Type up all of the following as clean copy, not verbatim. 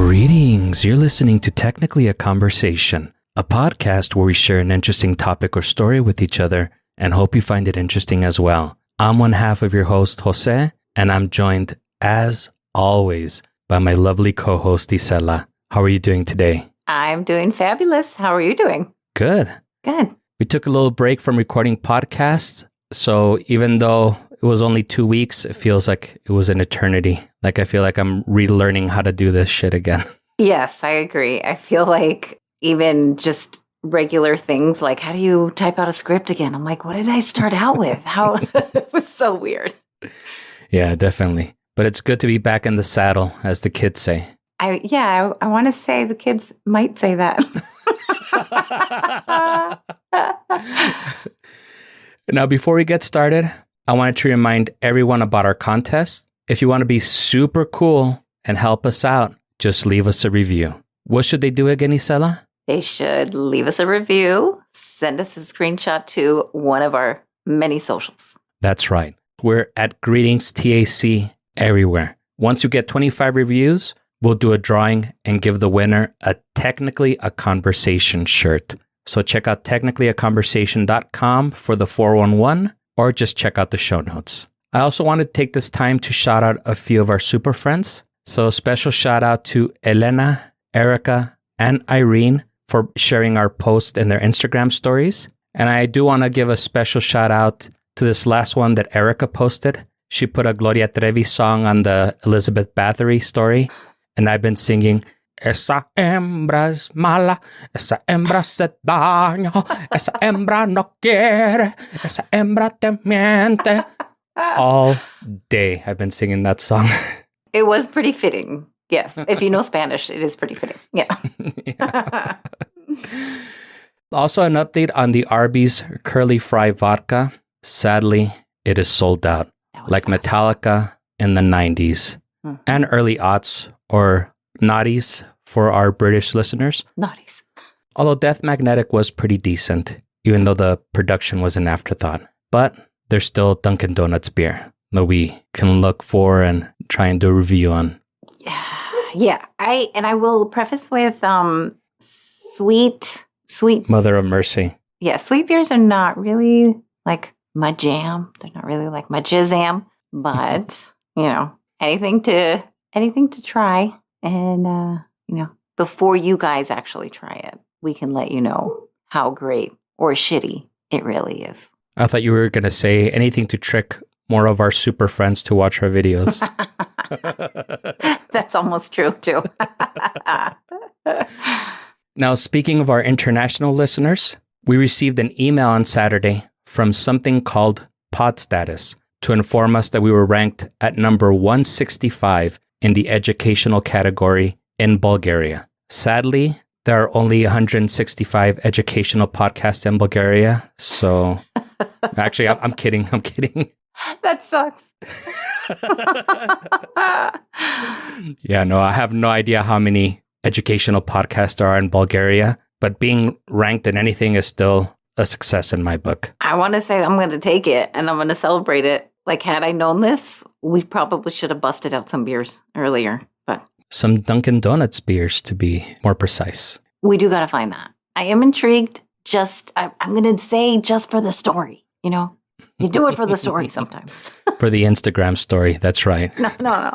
Greetings. You're listening to Technically a Conversation, a podcast where we share an interesting topic or story with each other and hope you find it interesting as well. I'm one half of your host, Jose, and I'm joined, as always, by my lovely co-host, Isela. How are you doing today? I'm doing fabulous. How are you doing? Good. Good. We took a little break from recording podcasts, so even though it was only 2 weeks, it feels like it was an eternity. Like I feel like I'm relearning how to do this shit again. Yes, I agree. I feel like even just regular things like how do you type out a script again? I'm like, what did I start out with? How it was so weird. Yeah, definitely. But it's good to be back in the saddle, as the kids say. I want to say the kids might say that. Now, before we get started, I wanted to remind everyone about our contest. If you want to be super cool and help us out, just leave us a review. What should they do again, Isela? They should leave us a review, send us a screenshot to one of our many socials. That's right. We're at Greetings TAC everywhere. Once you get 25 reviews, we'll do a drawing and give the winner a Technically a Conversation shirt. So check out technicallyaconversation.com for the 411 or just check out the show notes. I also want to take this time to shout out a few of our super friends. So a special shout out to Elena, Erica, and Irene for sharing our post in their Instagram stories. And I do want to give a special shout out to this last one that Erica posted. She put a Gloria Trevi song on the Elizabeth Bathory story. And I've been singing, Esa hembra es mala, esa hembra se daña, esa hembra no quiere, esa hembra te miente. All day I've been singing that song. It was pretty fitting. Yes. If you know Spanish, it is pretty fitting. Yeah. Yeah. Also, an update on the Arby's Curly Fry Vodka. Sadly, it is sold out. Like fast. Metallica in the 90s and early aughts, or noughties for our British listeners. Naughties. Although Death Magnetic was pretty decent, even though the production was an afterthought. But there's still Dunkin' Donuts beer that we can look for and try and do a review on. Yeah. I will preface with sweet Mother of Mercy. Yeah, sweet beers are not really like my jam. They're not really like my jizzam. But, anything to try. And, before you guys actually try it, we can let you know how great or shitty it really is. I thought you were going to say anything to trick more of our super friends to watch our videos. That's almost true, too. Now, speaking of our international listeners, we received an email on Saturday from something called Pod Status to inform us that we were ranked at number 165 in the educational category in Bulgaria. Sadly, there are only 165 educational podcasts in Bulgaria. So actually, I'm kidding. That sucks. Yeah, no, I have no idea how many educational podcasts there are in Bulgaria, but being ranked in anything is still a success in my book. I want to say I'm going to take it and I'm going to celebrate it. Like, had I known this, we probably should have busted out some beers earlier. But some Dunkin' Donuts beers, to be more precise. We do got to find that. I am intrigued. I'm going to say just for the story, You do it for the story sometimes. For the Instagram story. That's right. No.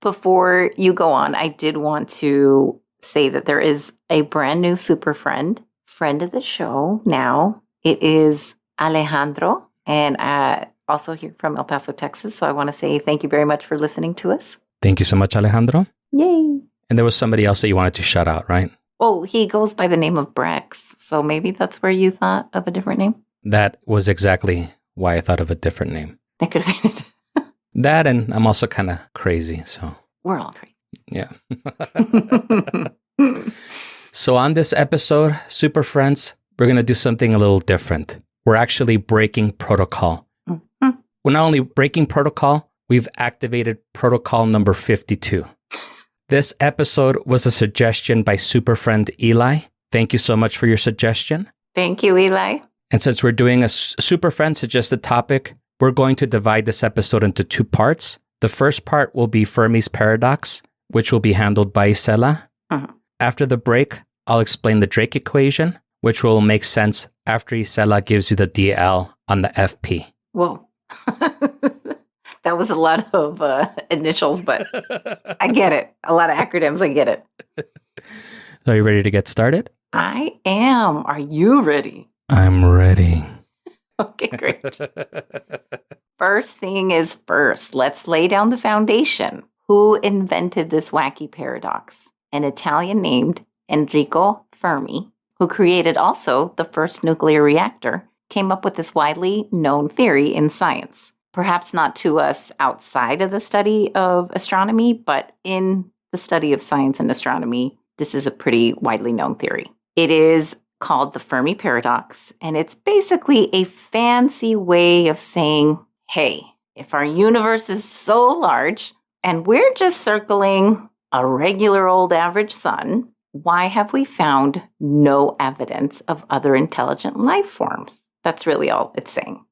Before you go on, I did want to say that there is a brand new super friend of the show now. It is Alejandro, and also here from El Paso, Texas. So I want to say thank you very much for listening to us. Thank you so much, Alejandro. Yay. And there was somebody else that you wanted to shout out, right? Oh, he goes by the name of Brex. So maybe that's where you thought of a different name? That was exactly why I thought of a different name. That could have been it. That, and I'm also kind of crazy, so. We're all crazy. Yeah. So on this episode, Super Friends, we're going to do something a little different. We're actually breaking protocol. Mm-hmm. We're not only breaking protocol, we've activated protocol number 52. This episode was a suggestion by super friend Eli. Thank you so much for your suggestion. Thank you, Eli. And since we're doing a super friend suggested topic, we're going to divide this episode into 2 parts. The first part will be Fermi's paradox, which will be handled by Isela. Mhm. After the break, I'll explain the Drake equation, which will make sense after Isela gives you the DL on the FP. Whoa. That was a lot of initials, but I get it. A lot of acronyms. I get it. So are you ready to get started? I am. Are you ready? I'm ready. Okay, great. First thing is first. Let's lay down the foundation. Who invented this wacky paradox? An Italian named Enrico Fermi, who created also the first nuclear reactor, came up with this widely known theory in science. Perhaps not to us outside of the study of astronomy, but in the study of science and astronomy, this is a pretty widely known theory. It is called the Fermi paradox, and it's basically a fancy way of saying, hey, if our universe is so large and we're just circling a regular old average sun, why have we found no evidence of other intelligent life forms? That's really all it's saying.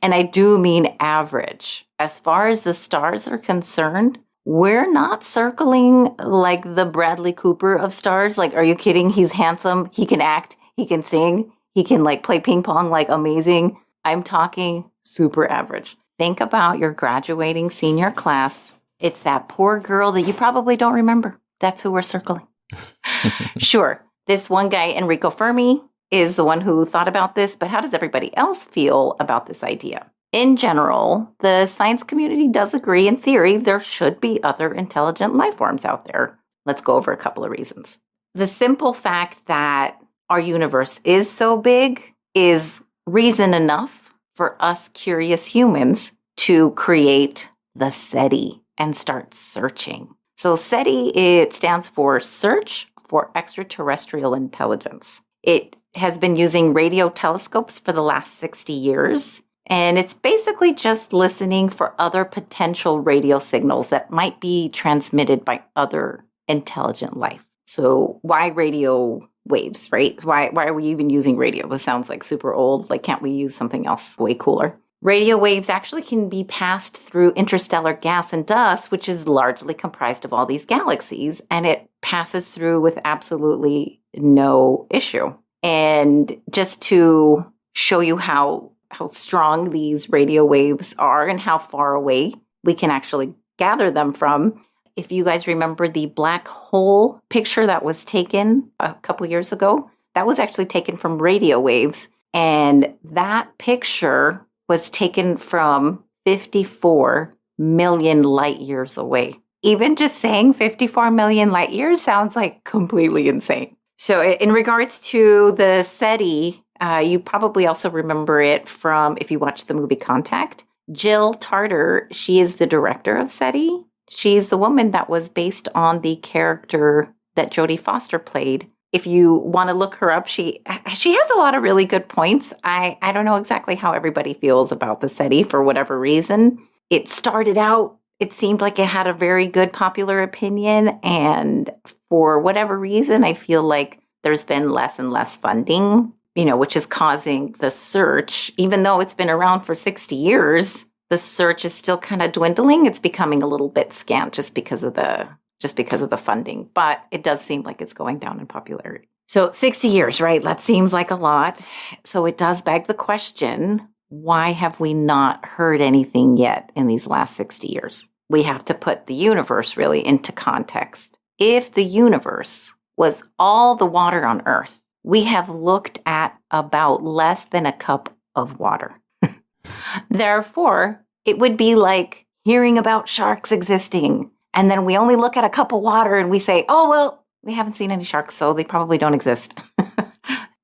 And I do mean average. As far as the stars are concerned, we're not circling like the Bradley Cooper of stars. Like, are you kidding? He's handsome. He can act. He can sing. He can like play ping pong, like amazing. I'm talking super average. Think about your graduating senior class. It's that poor girl that you probably don't remember. That's who we're circling. Sure, this one guy, Enrico Fermi, is the one who thought about this, but how does everybody else feel about this idea? In general, the science community does agree in theory there should be other intelligent life forms out there. Let's go over a couple of reasons. The simple fact that our universe is so big is reason enough for us curious humans to create the SETI and start searching. So SETI, it stands for Search for Extraterrestrial Intelligence. It has been using radio telescopes for the last 60 years, and it's basically just listening for other potential radio signals that might be transmitted by other intelligent life. So why radio waves, right? Why are we even using radio? This sounds like super old. Like, can't we use something else way cooler? Radio waves actually can be passed through interstellar gas and dust, which is largely comprised of all these galaxies, and it passes through with absolutely no issue. And just to show you how strong these radio waves are and how far away we can actually gather them from, if you guys remember the black hole picture that was taken a couple years ago, that was actually taken from radio waves. And that picture was taken from 54 million light years away. Even just saying 54 million light years sounds like completely insane. So in regards to the SETI, you probably also remember it from, if you watched the movie Contact, Jill Tarter, she is the director of SETI. She's the woman that was based on the character that Jodie Foster played. If you want to look her up, she has a lot of really good points. I don't know exactly how everybody feels about the SETI for whatever reason. It started out, it seemed like it had a very good popular opinion, and for whatever reason, I feel like there's been less and less funding, which is causing the search, even though it's been around for 60 years, the search is still kind of dwindling. It's becoming a little bit scant just because of the funding, but it does seem like it's going down in popularity. So 60 years, right? That seems like a lot. So it does beg the question, why have we not heard anything yet in these last 60 years? We have to put the universe really into context. If the universe was all the water on Earth, we have looked at about less than a cup of water. Therefore, it would be like hearing about sharks existing. And then we only look at a cup of water and we say, oh, well, we haven't seen any sharks, so they probably don't exist.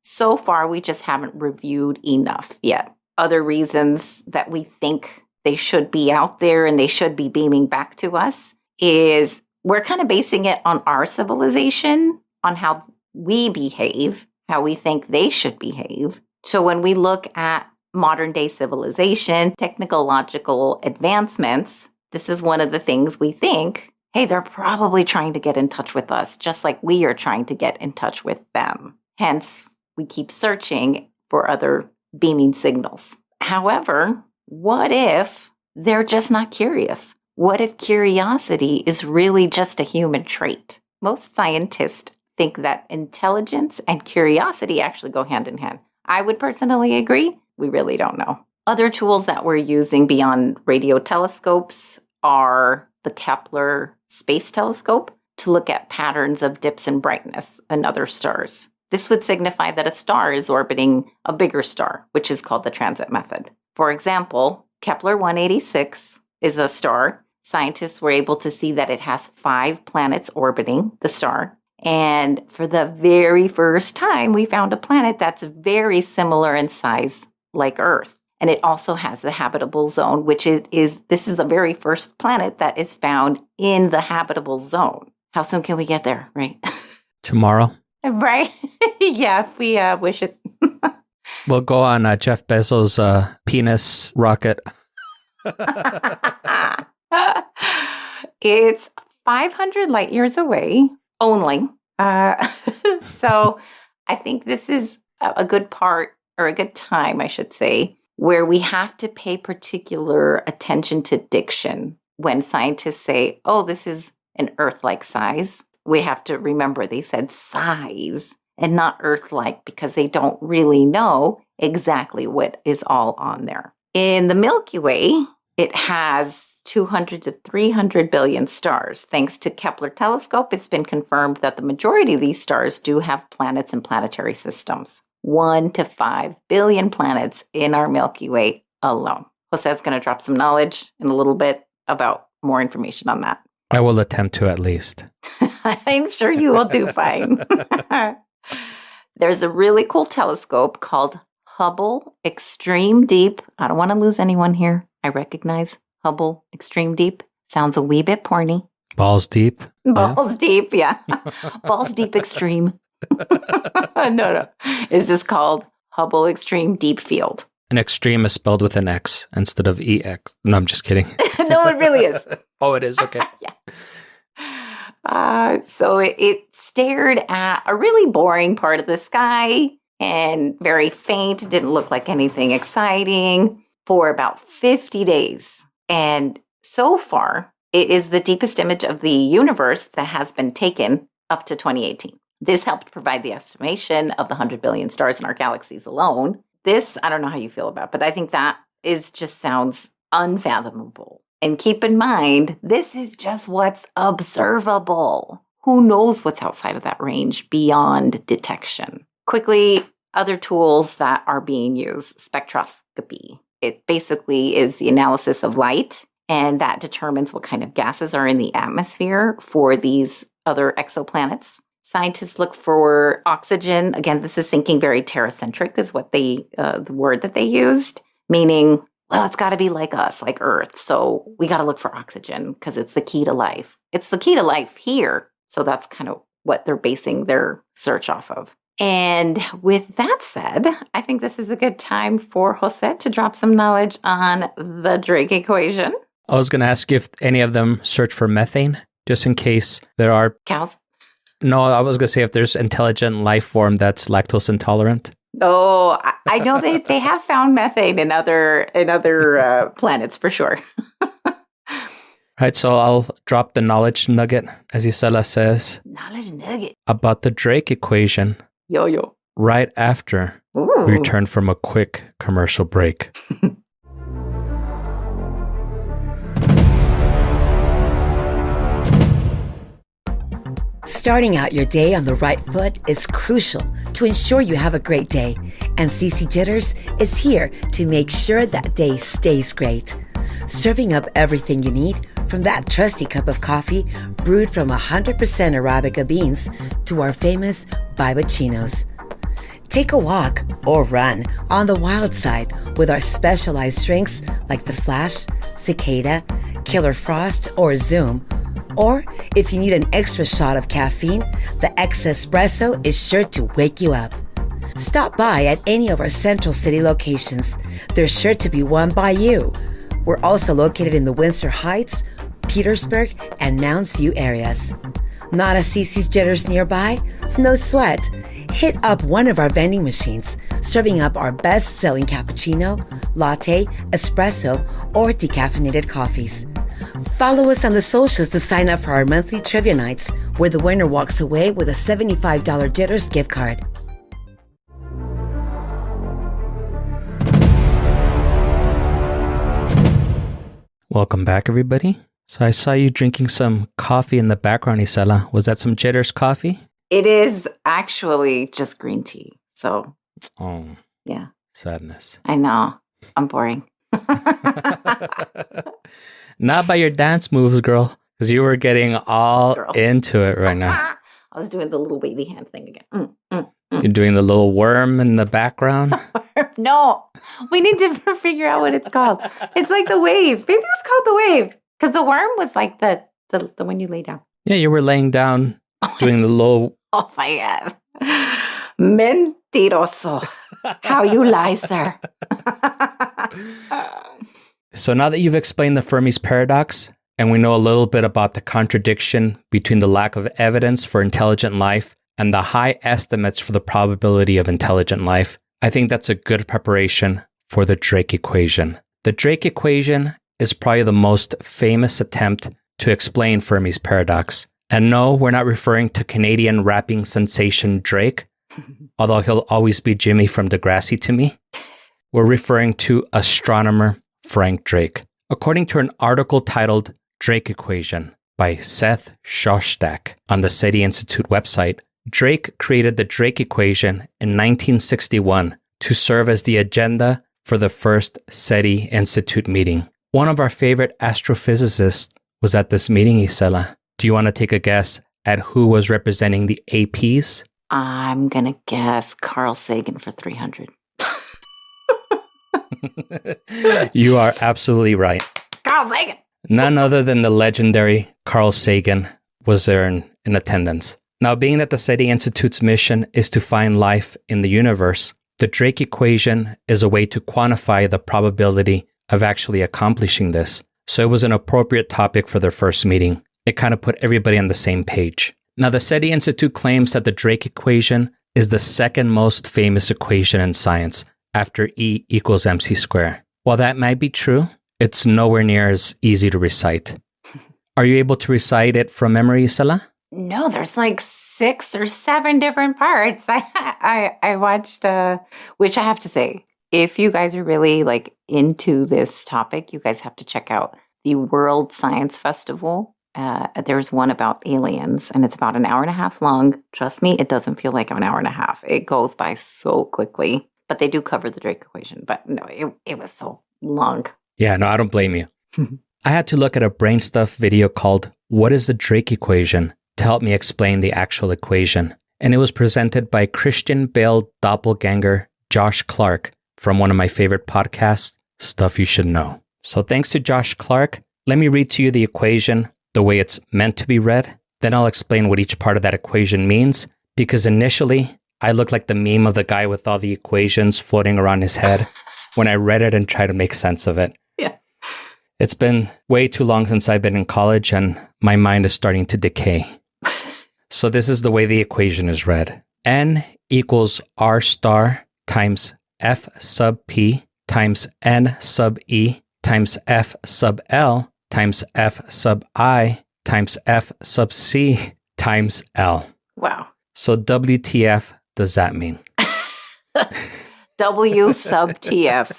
So far, we just haven't reviewed enough yet. Other reasons that we think they should be out there and they should be beaming back to us is we're kind of basing it on our civilization, on how we behave, how we think they should behave. So when we look at modern day civilization, technological advancements, this is one of the things we think, hey, they're probably trying to get in touch with us, just like we are trying to get in touch with them. Hence, we keep searching for other beaming signals. However, what if they're just not curious? what if curiosity is really just a human trait? Most scientists think that intelligence and curiosity actually go hand in hand. I would personally agree. We really don't know. Other tools that we're using beyond radio telescopes are the Kepler Space Telescope to look at patterns of dips in brightness in other stars. This would signify that a star is orbiting a bigger star, which is called the transit method. For example, Kepler 186 is a star. Scientists were able to see that it has 5 planets orbiting the star. And for the very first time, we found a planet that's very similar in size like Earth. And it also has the habitable zone, which this is the very first planet that is found in the habitable zone. How soon can we get there, right? Tomorrow. Right? Yeah, if we wish it. We'll go on Jeff Bezos' penis rocket. It's 500 light years away only. So I think this is a good part, or a good time, I should say, where we have to pay particular attention to diction. When scientists say, oh, this is an Earth-like size, we have to remember they said size and not Earth-like, because they don't really know exactly what is all on there. In the Milky Way, it has 200 to 300 billion stars. Thanks to Kepler telescope, it's been confirmed that the majority of these stars do have planets and planetary systems. 1 to 5 billion planets in our Milky Way alone. Jose's going to drop some knowledge in a little bit about more information on that. I will attempt to, at least. I'm sure you will do fine. There's a really cool telescope called Hubble Extreme Deep. I don't want to lose anyone here. I recognize Hubble Extreme Deep. Sounds a wee bit porny. Balls deep. Balls deep, yeah. Balls deep extreme. No. It's just called Hubble Extreme Deep Field. An extreme is spelled with an X instead of EX. No, I'm just kidding. No, it really is. Oh, it is? Okay. Yeah. So it stared at a really boring part of the sky and very faint. It didn't look like anything exciting for about 50 days. And so far, it is the deepest image of the universe that has been taken up to 2018. This helped provide the estimation of the 100 billion stars in our galaxies alone. This, I don't know how you feel about, but I think that just sounds unfathomable. And keep in mind, this is just what's observable. Who knows what's outside of that range beyond detection? Quickly, other tools that are being used, spectroscopy. It basically is the analysis of light, and that determines what kind of gases are in the atmosphere for these other exoplanets. Scientists look for oxygen. Again, this is thinking very Terra-centric is what the word that they used, meaning, well, it's got to be like us, like Earth. So we got to look for oxygen because it's the key to life. It's the key to life here. So that's kind of what they're basing their search off of. And with that said, I think this is a good time for Jose to drop some knowledge on the Drake equation. I was going to ask you if any of them search for methane, just in case there are... Cows? No, I was going to say if there's intelligent life form that's lactose intolerant. Oh, I know they have found methane in other planets for sure. Right, so I'll drop the knowledge nugget, as Isela says. Knowledge nugget. About the Drake equation. Yo. Right after we return from a quick commercial break. Starting out your day on the right foot is crucial to ensure you have a great day. And CC Jitters is here to make sure that day stays great. Serving up everything you need, from that trusty cup of coffee brewed from 100% Arabica beans to our famous Bibachinos. Take a walk or run on the wild side with our specialized drinks like the Flash, Cicada, Killer Frost, or Zoom. Or if you need an extra shot of caffeine, the X-Espresso is sure to wake you up. Stop by at any of our Central City locations. There's sure to be one by you. We're also located in the Windsor Heights, Petersburg, and Mounds View areas. Not a CC's Jitters nearby? No sweat. Hit up one of our vending machines, serving up our best-selling cappuccino, latte, espresso, or decaffeinated coffees. Follow us on the socials to sign up for our monthly trivia nights, where the winner walks away with a $75 Jitters gift card. Welcome back, everybody. So I saw you drinking some coffee in the background, Isela. Was that some Jitters coffee? It is actually just green tea. So, Oh, yeah, sadness. I know. I'm boring. Not by your dance moves, girl, because you were getting all into it right now. I was doing the little wavy hand thing again. You're doing the little worm in the background. No, we need to figure out what it's called. It's like the wave. Maybe it was called the wave because the worm was like the one you lay down. Yeah, you were laying down, doing the little. Oh my God. Mentiroso. How you lie, sir. So now that you've explained the Fermi's paradox, and we know a little bit about the contradiction between the lack of evidence for intelligent life and the high estimates for the probability of intelligent life, I think that's a good preparation for the Drake equation. The Drake equation is probably the most famous attempt to explain Fermi's paradox. And no, we're not referring to Canadian rapping sensation Drake, although he'll always be Jimmy from Degrassi to me. We're referring to astronomer Frank Drake. According to an article titled Drake Equation by Seth Shostak on the SETI Institute website, Drake created the Drake equation in 1961 to serve as the agenda for the first SETI Institute meeting. One of our favorite astrophysicists was at this meeting, Isela. Do you want to take a guess at who was representing the APs? I'm going to guess Carl Sagan for 300. You are absolutely right. Carl Sagan! None other than the legendary Carl Sagan was there in attendance. Now, being that the SETI Institute's mission is to find life in the universe, the Drake equation is a way to quantify the probability of actually accomplishing this. So it was an appropriate topic for their first meeting. It kind of put everybody on the same page. Now, the SETI Institute claims that the Drake equation is the second most famous equation in science after E equals mc squared. While that might be true, it's nowhere near as easy to recite. Are you able to recite it from memory, Isela? No, there's like 6 or 7 different parts. I watched, which I have to say, if you guys are really like into this topic, you guys have to check out the World Science Festival. There's one about aliens, and it's about an hour and a half long. Trust me, it doesn't feel like an hour and a half. It goes by so quickly. But they do cover the Drake equation. But no, it was so long. Yeah, no, I don't blame you. I had to look at a brain stuff video called What is the Drake Equation to help me explain the actual equation. And it was presented by Christian Bale doppelganger Josh Clark from one of my favorite podcasts, Stuff You Should Know. So thanks to Josh Clark, let me read to you the equation the way it's meant to be read. Then I'll explain what each part of that equation means, because initially I looked like the meme of the guy with all the equations floating around his head when I read it and tried to make sense of it. Yeah. It's been way too long since I've been in college and my mind is starting to decay. So this is the way the equation is read. N equals R star times F sub P times N sub E times F sub L times F sub I times F sub C times L. Wow. So WTF does that mean? W sub TF.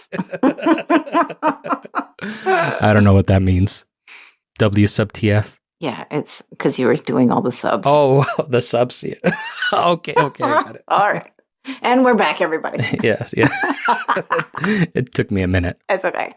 I don't know what that means. W sub TF? Yeah, it's because you were doing all the subs. Oh, the subs. Yeah. Okay, I got it. All right. And we're back, everybody. Yes, yeah. It took me a minute. It's okay.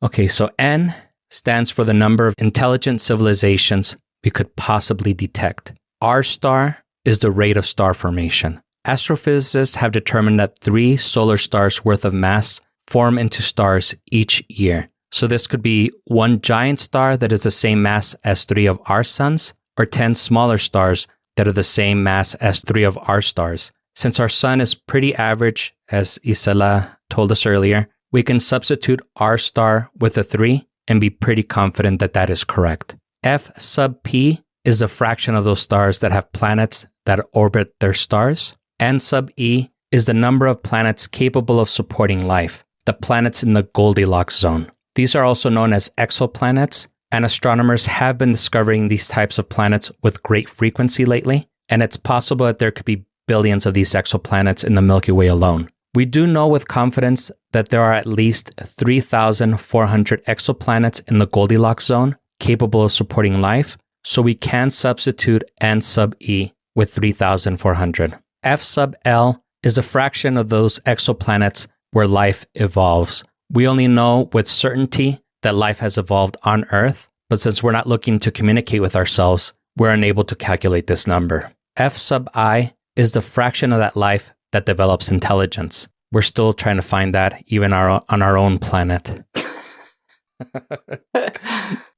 Okay, so N stands for the number of intelligent civilizations we could possibly detect. R star is the rate of star formation. Astrophysicists have determined that 3 solar stars worth of mass form into stars each year. So this could be one giant star that is the same mass as 3 of our suns, or 10 smaller stars that are the same mass as 3 of our stars. Since our sun is pretty average, as Isela told us earlier, we can substitute R star with a 3 and be pretty confident that that is correct. F sub P is the fraction of those stars that have planets that orbit their stars. N sub E is the number of planets capable of supporting life, the planets in the Goldilocks zone. These are also known as exoplanets, and astronomers have been discovering these types of planets with great frequency lately, and it's possible that there could be billions of these exoplanets in the Milky Way alone. We do know with confidence that there are at least 3,400 exoplanets in the Goldilocks zone capable of supporting life, so we can substitute N sub E with 3,400. F sub L is a fraction of those exoplanets where life evolves. We only know with certainty that life has evolved on Earth, but since we're not looking to communicate with ourselves, we're unable to calculate this number. F sub I is the fraction of that life that develops intelligence. We're still trying to find that even on our own planet.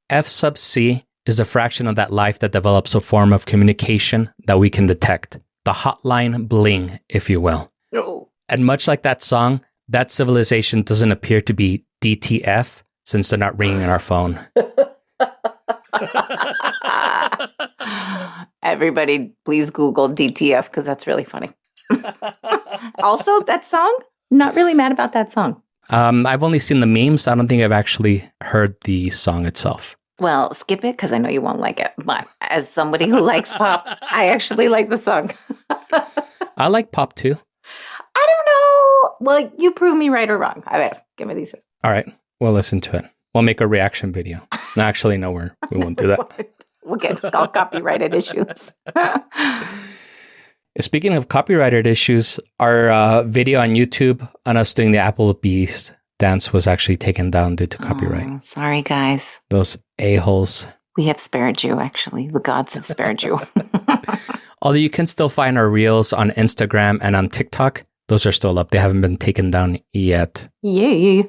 F sub C is the fraction of that life that develops a form of communication that we can detect. The hotline bling, if you will. No. And much like that song, that civilization doesn't appear to be DTF since they're not ringing our phone. Everybody, please Google DTF because that's really funny. Also, that song, not really mad about that song. I've only seen the memes. I don't think I've actually heard the song itself. Well, skip it because I know you won't like it. But as somebody who likes pop, I actually like the song. I like pop too. I don't know. Well, you prove me right or wrong. I bet. Give me these. All right. We'll listen to it. We'll make a reaction video. No, actually, no, we won't do that. We'll get all copyrighted issues. Speaking of copyrighted issues, our video on YouTube on us doing the Applebee's dance was actually taken down due to copyright. Oh, sorry, guys. Those a-holes. We have spared you, actually. The gods have spared you. Although you can still find our reels on Instagram and on TikTok. Those are still up. They haven't been taken down yet. Yeah.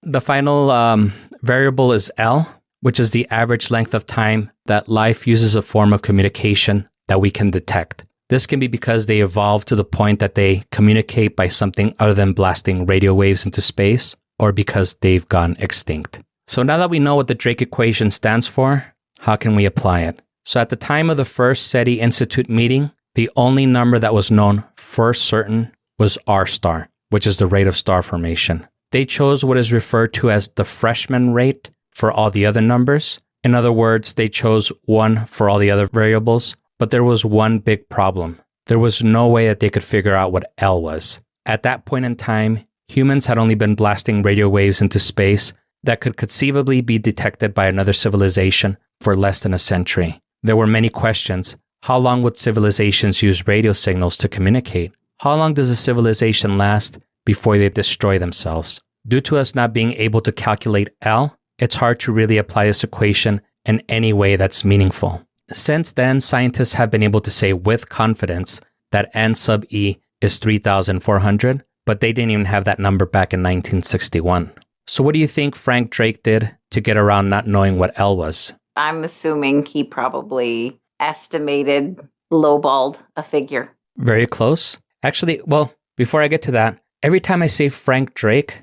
The final variable is L, which is the average length of time that life uses a form of communication that we can detect. This can be because they evolved to the point that they communicate by something other than blasting radio waves into space, or because they've gone extinct. So now that we know what the Drake equation stands for, how can we apply it? So at the time of the first SETI Institute meeting, the only number that was known for certain was R star, which is the rate of star formation. They chose what is referred to as the freshman rate for all the other numbers. In other words, they chose 1 for all the other variables, but there was one big problem. There was no way that they could figure out what L was. At that point in time, humans had only been blasting radio waves into space that could conceivably be detected by another civilization for less than a century. There were many questions. How long would civilizations use radio signals to communicate? How long does a civilization last before they destroy themselves? Due to us not being able to calculate L, it's hard to really apply this equation in any way that's meaningful. Since then, scientists have been able to say with confidence that N sub E is 3,400, but they didn't even have that number back in 1961. So what do you think Frank Drake did to get around not knowing what L was? I'm assuming he probably estimated, lowballed a figure. Very close. Actually, well, before I get to that, every time I say Frank Drake,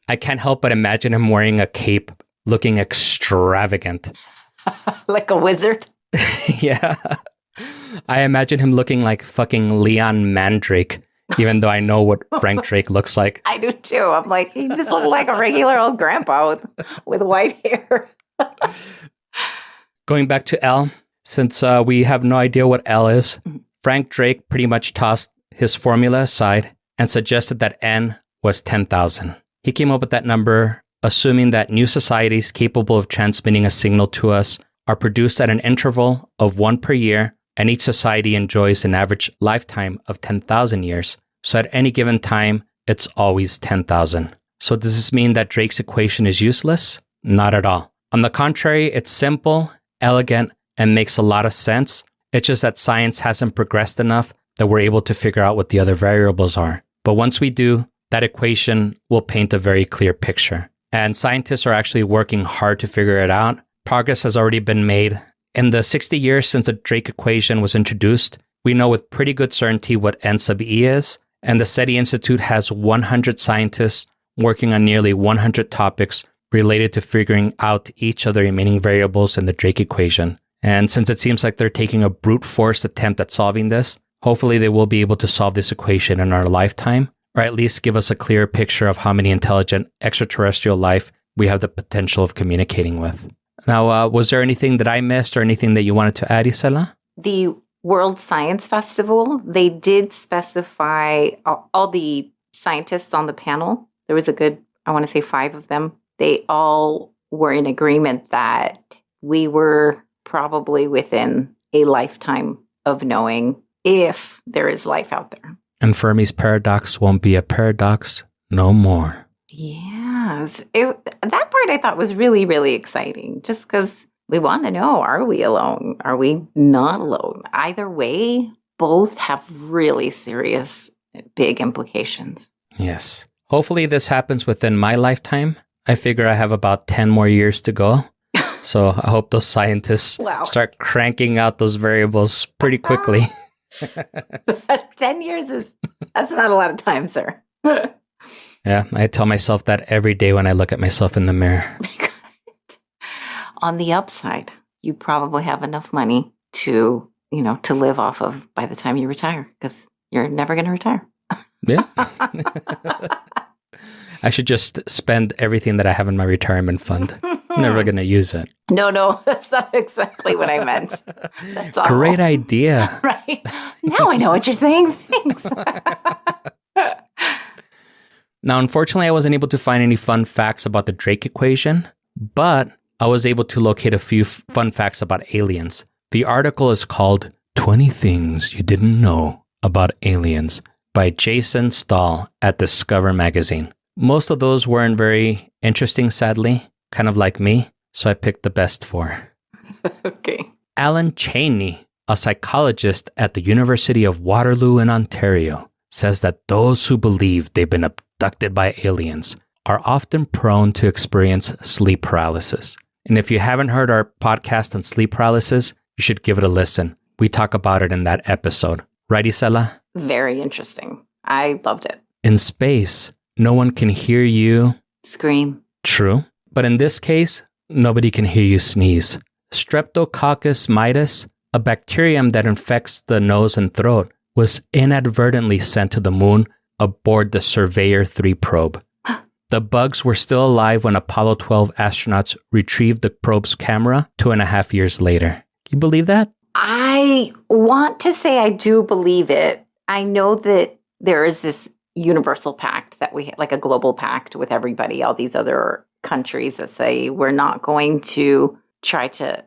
I can't help but imagine him wearing a cape, looking extravagant. Like a wizard? Yeah. I imagine him looking like fucking Leon Mandrake, even though I know what Frank Drake looks like. I do too. I'm like, he just looks like a regular old grandpa with white hair. Going back to L, since we have no idea what L is, Frank Drake pretty much tossed his formula aside and suggested that N was 10,000. He came up with that number, assuming that new societies capable of transmitting a signal to us are produced at an interval of 1 per year, and each society enjoys an average lifetime of 10,000 years. So at any given time, it's always 10,000. So does this mean that Drake's equation is useless? Not at all. On the contrary, it's simple, elegant, and makes a lot of sense. It's just that science hasn't progressed enough that we're able to figure out what the other variables are. But once we do, that equation will paint a very clear picture. And scientists are actually working hard to figure it out. Progress has already been made. In the 60 years since the Drake equation was introduced, we know with pretty good certainty what N sub E is, and the SETI Institute has 100 scientists working on nearly 100 topics related to figuring out each of the remaining variables in the Drake equation. And since it seems like they're taking a brute force attempt at solving this, hopefully they will be able to solve this equation in our lifetime, or at least give us a clear picture of how many intelligent extraterrestrial life we have the potential of communicating with. Now, was there anything that I missed or anything that you wanted to add, Isela? The World Science Festival, they did specify all the scientists on the panel. There was a good, I want to say 5 of them. They all were in agreement that we were probably within a lifetime of knowing if there is life out there. And Fermi's paradox won't be a paradox no more. Yes. That part I thought was really, really exciting, just because we want to know, are we alone? Are we not alone? Either way, both have really serious, big implications. Yes. Hopefully this happens within my lifetime. I figure I have about 10 more years to go. So I hope those scientists start cranking out those variables pretty quickly. 10 years that's not a lot of time, sir. Yeah, I tell myself that every day when I look at myself in the mirror. On the upside, you probably have enough money to live off of by the time you retire, because you're never going to retire. Yeah. I should just spend everything that I have in my retirement fund. I'm never going to use it. No, that's not exactly what I meant. That's awful. Great idea. Right. Now I know what you're saying. Thanks. Now, unfortunately, I wasn't able to find any fun facts about the Drake equation, but I was able to locate a few fun facts about aliens. The article is called 20 Things You Didn't Know About Aliens by Jason Stahl at Discover magazine. Most of those weren't very interesting, sadly, kind of like me, so I picked the best 4. Okay. Alan Cheney, a psychologist at the University of Waterloo in Ontario, says that those who believe they've been abducted by aliens are often prone to experience sleep paralysis. And if you haven't heard our podcast on sleep paralysis, you should give it a listen. We talk about it in that episode. Right, Isela? Very interesting. I loved it. In space, no one can hear you scream. True. But in this case, nobody can hear you sneeze. Streptococcus mitis, a bacterium that infects the nose and throat, was inadvertently sent to the moon aboard the Surveyor 3 probe. The bugs were still alive when Apollo 12 astronauts retrieved the probe's camera 2.5 years later. Can you believe that? I want to say I do believe it. I know that there is this universal pact that we, like a global pact with everybody, all these other countries that say we're not going to try to,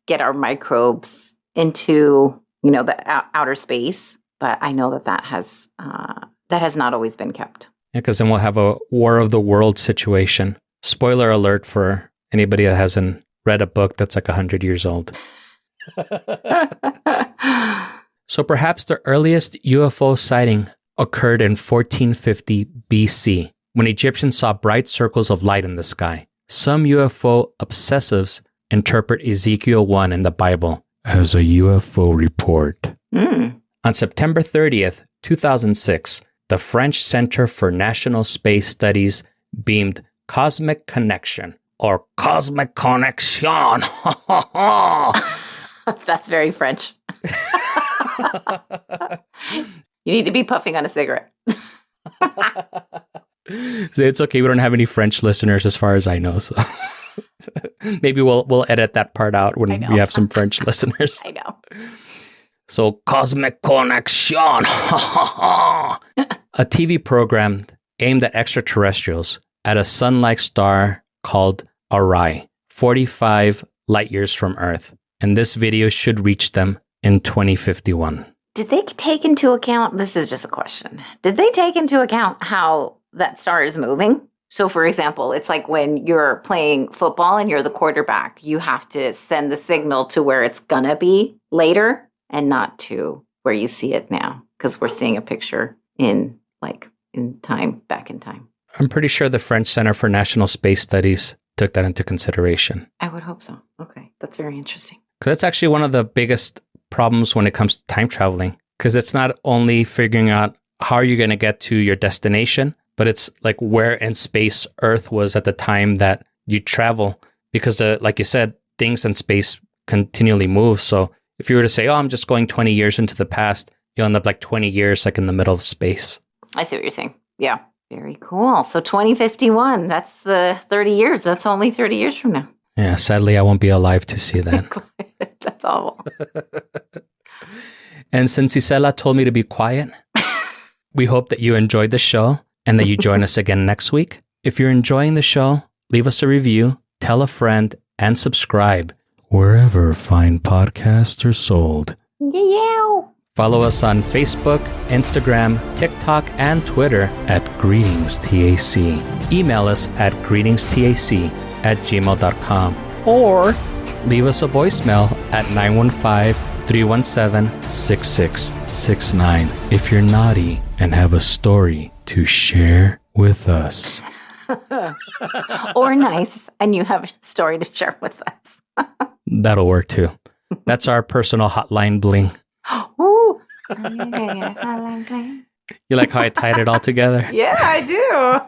get our microbes into, the outer space. But I know that has not always been kept. Yeah, because then we'll have a War of the World situation. Spoiler alert for anybody that hasn't read a book that's like 100 years old. So perhaps the earliest UFO sighting occurred in 1450 BC, when Egyptians saw bright circles of light in the sky. Some UFO obsessives interpret Ezekiel 1 in the Bible as a UFO report. On September 30th, 2006, the French Center for National Space Studies beamed Cosmic Connection, or Cosmic Connection. That's very French. You need to be puffing on a cigarette. It's okay. We don't have any French listeners as far as I know. So maybe we'll edit that part out when we have some French listeners. I know. So Cosmic Connection. A TV program aimed at extraterrestrials at a sun-like star called Orion, 45 light years from Earth. And this video should reach them in 2051. Did they take into account, this is just a question, did they take into account how that star is moving? So for example, it's like when you're playing football and you're the quarterback, you have to send the signal to where it's gonna be later and not to where you see it now, because we're seeing a picture in time, back in time. I'm pretty sure the French Center for National Space Studies took that into consideration. I would hope so. Okay, that's very interesting. Because that's actually one of the biggest problems when it comes to time traveling, because it's not only figuring out how you're going to get to your destination, but it's like where in space Earth was at the time that you travel, because like you said, things in space continually move. So if you were to say, I'm just going 20 years into the past, you'll end up like 20 years like in the middle of space. I see what you're saying. Yeah. Very cool. So 2051, that's 30 years. That's only 30 years from now. Yeah, sadly, I won't be alive to see that. That's awful. And since Isela told me to be quiet, we hope that you enjoyed the show and that you join us again next week. If you're enjoying the show, leave us a review, tell a friend, and subscribe wherever fine podcasts are sold. Yeah. Follow us on Facebook, Instagram, TikTok, and Twitter at GreetingsTAC. Email us at greetingstac@gmail.com or leave us a voicemail at 915-317-6669 if you're naughty and have a story to share with us. Or nice, and you have a story to share with us. That'll work too. That's our personal hotline bling. Ooh. You like how I tied it all together? Yeah, I do.